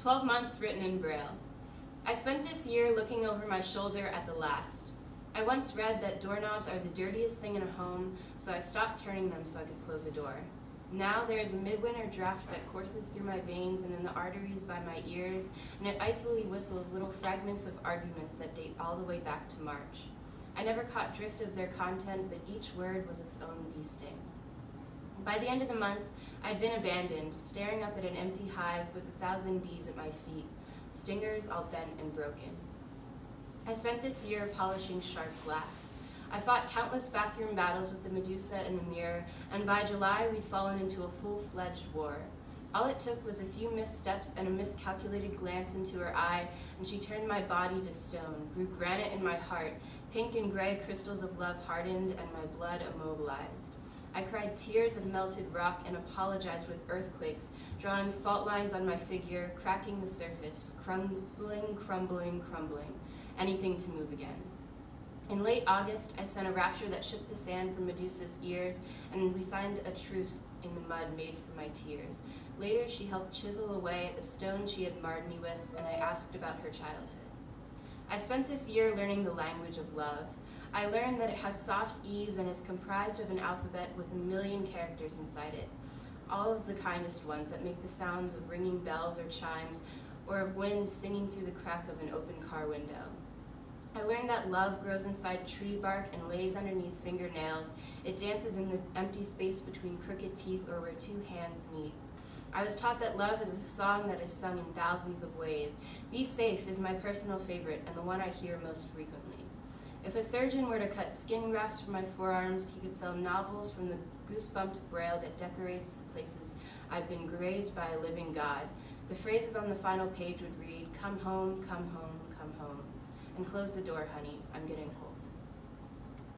12 months written in Braille. I spent this year looking over my shoulder at the last. I once read that doorknobs are the dirtiest thing in a home, so I stopped turning them so I could close a door. Now there is a midwinter draft that courses through my veins and in the arteries by my ears, and it icily whistles little fragments of arguments that date all the way back to March. I never caught drift of their content, but each word was its own bee sting. By the end of the month, I'd been abandoned, staring up at an empty hive with 1,000 bees at my feet, stingers all bent and broken. I spent this year polishing sharp glass. I fought countless bathroom battles with the Medusa in the mirror, and by July we'd fallen into a full-fledged war. All it took was a few missteps and a miscalculated glance into her eye, and she turned my body to stone, grew granite in my heart, pink and gray crystals of love hardened, and my blood immobilized. I cried tears of melted rock and apologized with earthquakes, drawing fault lines on my figure, cracking the surface, crumbling, crumbling, crumbling, anything to move again. In late August, I sent a rapture that shook the sand from Medusa's ears, and we signed a truce in the mud made from my tears. Later, she helped chisel away at the stone she had marred me with, and I asked about her childhood. I spent this year learning the language of love. I learned that it has soft E's and is comprised of an alphabet with 1,000,000 characters inside it, all of the kindest ones that make the sounds of ringing bells or chimes, or of wind singing through the crack of an open car window. I learned that love grows inside tree bark and lays underneath fingernails. It dances in the empty space between crooked teeth or where two hands meet. I was taught that love is a song that is sung in thousands of ways. Be Safe is my personal favorite and the one I hear most frequently. If a surgeon were to cut skin grafts from my forearms, he could sell novels from the goosebumped Braille that decorates the places I've been grazed by a living God. The phrases on the final page would read, "Come home, come home, come home." And close the door, honey, I'm getting cold.